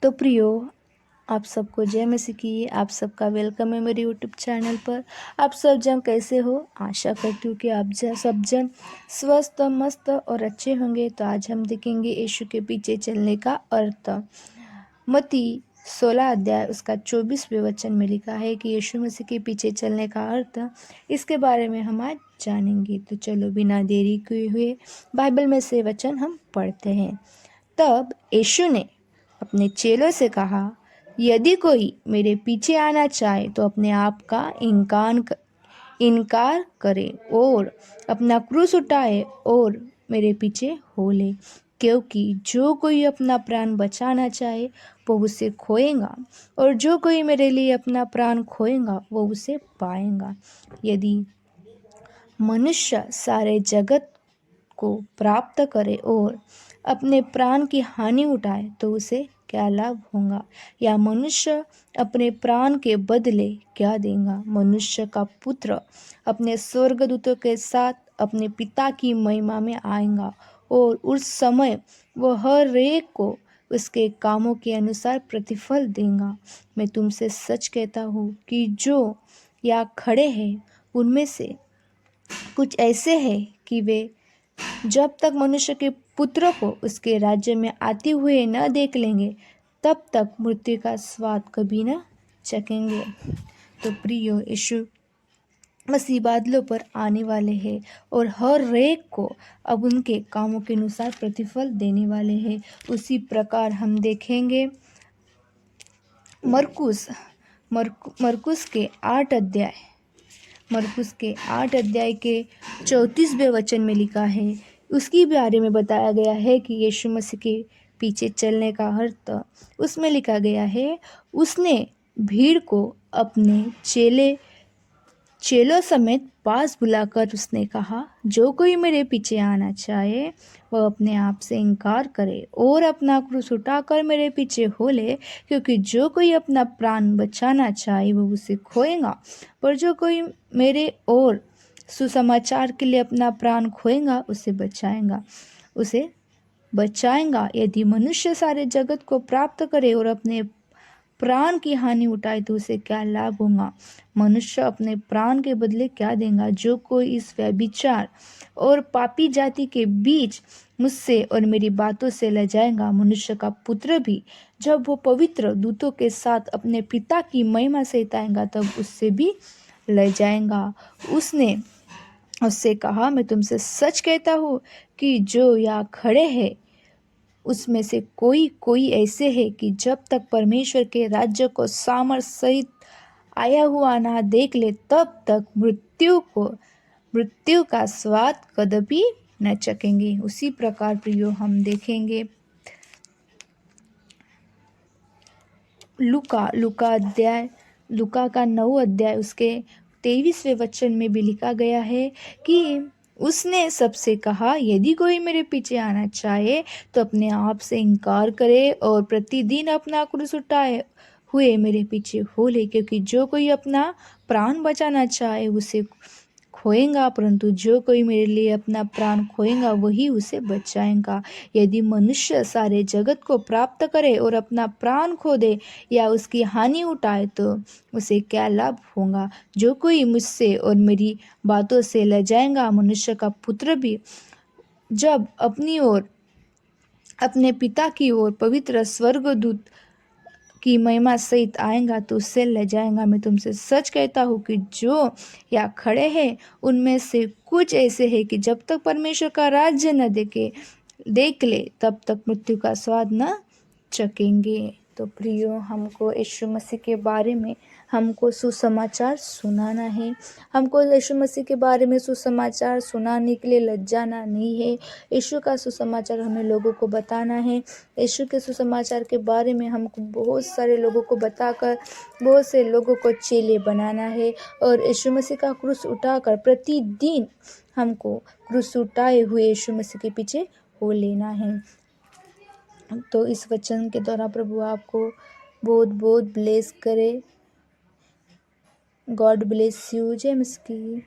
तो प्रियो, आप सबको जय मसीह की। आप सबका वेलकम है मेरे यूट्यूब चैनल पर। आप सब जन कैसे हो? आशा करती हूँ कि आप सब जन स्वस्थ मस्त और अच्छे होंगे। तो आज हम देखेंगे यीशु के पीछे चलने का अर्थ। मत्ती 16 अध्याय उसका 24वें वचन में लिखा है कि यीशु मसीह के पीछे चलने का अर्थ, इसके बारे में हम आज जानेंगे। तो चलो बिना देरी किए हुए बाइबल में से वचन हम पढ़ते हैं। तब यीशु ने अपने चेलों से कहा, यदि कोई मेरे पीछे आना चाहे तो अपने आप का इनकार करे और अपना क्रूस उठाए और मेरे पीछे हो ले। क्योंकि जो कोई अपना प्राण बचाना चाहे वो उसे खोएगा, और जो कोई मेरे लिए अपना प्राण खोएगा वो उसे पाएगा। यदि मनुष्य सारे जगत को प्राप्त करे और अपने प्राण की हानि उठाए तो उसे क्या लाभ होगा? या मनुष्य अपने प्राण के बदले क्या देगा? मनुष्य का पुत्र अपने स्वर्गदूतों के साथ अपने पिता की महिमा में आएगा, और उस समय वह हर एक को उसके कामों के अनुसार प्रतिफल देगा। मैं तुमसे सच कहता हूँ कि जो यहाँ खड़े हैं उनमें से कुछ ऐसे हैं कि वे जब तक मनुष्य के पुत्र को उसके राज्य में आते हुए न देख लेंगे, तब तक मृत्यु का स्वाद कभी न चखेंगे। तो प्रियो, यीशु मसीह बादलों पर आने वाले हैं और हर एक को अब उनके कामों के अनुसार प्रतिफल देने वाले हैं। उसी प्रकार हम देखेंगे मरकुस के 8 अध्याय के 34वें वचन में लिखा है। उसकी बारे में बताया गया है कि यीशु मसीह के पीछे चलने का अर्थ। उसमें लिखा गया है, उसने भीड़ को अपने चेलों समेत पास बुलाकर उसने कहा, जो कोई मेरे पीछे आना चाहे वह अपने आप से इनकार करे और अपना क्रूस उठाकर मेरे पीछे हो ले। क्योंकि जो कोई अपना प्राण बचाना चाहे वो उसे खोएगा, पर जो कोई मेरे और सुसमाचार के लिए अपना प्राण खोएगा उसे बचाएगा। यदि मनुष्य सारे जगत को प्राप्त करे और अपने प्राण की हानि उठाए तो उसे क्या लाभ होगा? मनुष्य अपने प्राण के बदले क्या देगा? जो कोई इस व्यभिचार और पापी जाति के बीच मुझसे और मेरी बातों से लजाएगा, मनुष्य का पुत्र भी जब वो पवित्र दूतों के साथ अपने पिता की महिमा से आएगा तब उससे भी लजाएगा। उसने उससे कहा, मैं तुमसे सच कहता हूँ कि जो यहाँ खड़े हैं उसमें से कोई ऐसे है कि जब तक परमेश्वर के राज्य को सामर्थ सहित आया हुआ ना देख ले, तब तक मृत्यु का स्वाद कदापि न चखेंगे। उसी प्रकार प्रियो, हम देखेंगे लूका का 9 अध्याय उसके 23वें वचन में भी लिखा गया है कि उसने सबसे कहा, यदि कोई मेरे पीछे आना चाहे तो अपने आप से इनकार करे और प्रतिदिन अपना क्रूस उठाए हुए मेरे पीछे हो ले। क्योंकि जो कोई अपना प्राण बचाना चाहे उसे खोएगा, परंतु जो कोई मेरे लिए अपना प्राण खोएगा वही उसे बचाएगा। यदि मनुष्य सारे जगत को प्राप्त करे और अपना प्राण खो दे या उसकी हानि उठाए तो उसे क्या लाभ होगा? जो कोई मुझसे और मेरी बातों से लजाएगा, मनुष्य का पुत्र भी जब अपने पिता की ओर पवित्र स्वर्गदूत की महिमा सहित आएगा तो उससे ले जाएगा। मैं तुमसे सच कहता हूँ कि जो यहाँ खड़े हैं उनमें से कुछ ऐसे हैं कि जब तक परमेश्वर का राज्य न देख ले तब तक मृत्यु का स्वाद न चखेंगे। तो प्रियो, हमको यीशु मसीह के बारे में हमको सुसमाचार सुनाना है। हमको यीशु मसीह के बारे में सुसमाचार सुनाने के लिए लज्जाना नहीं है। यीशु का सुसमाचार हमें लोगों को बताना है। यीशु के सुसमाचार के बारे में हमको बहुत सारे लोगों को बताकर बहुत से लोगों को चेले बनाना है। और यीशु मसीह का क्रूस उठाकर प्रतिदिन हमको क्रूस उठाए हुए यीशु मसीह के पीछे हो लेना है। तो इस वचन के द्वारा प्रभु आपको बहुत बहुत ब्लेस करे। God bless you. जय मसीह की।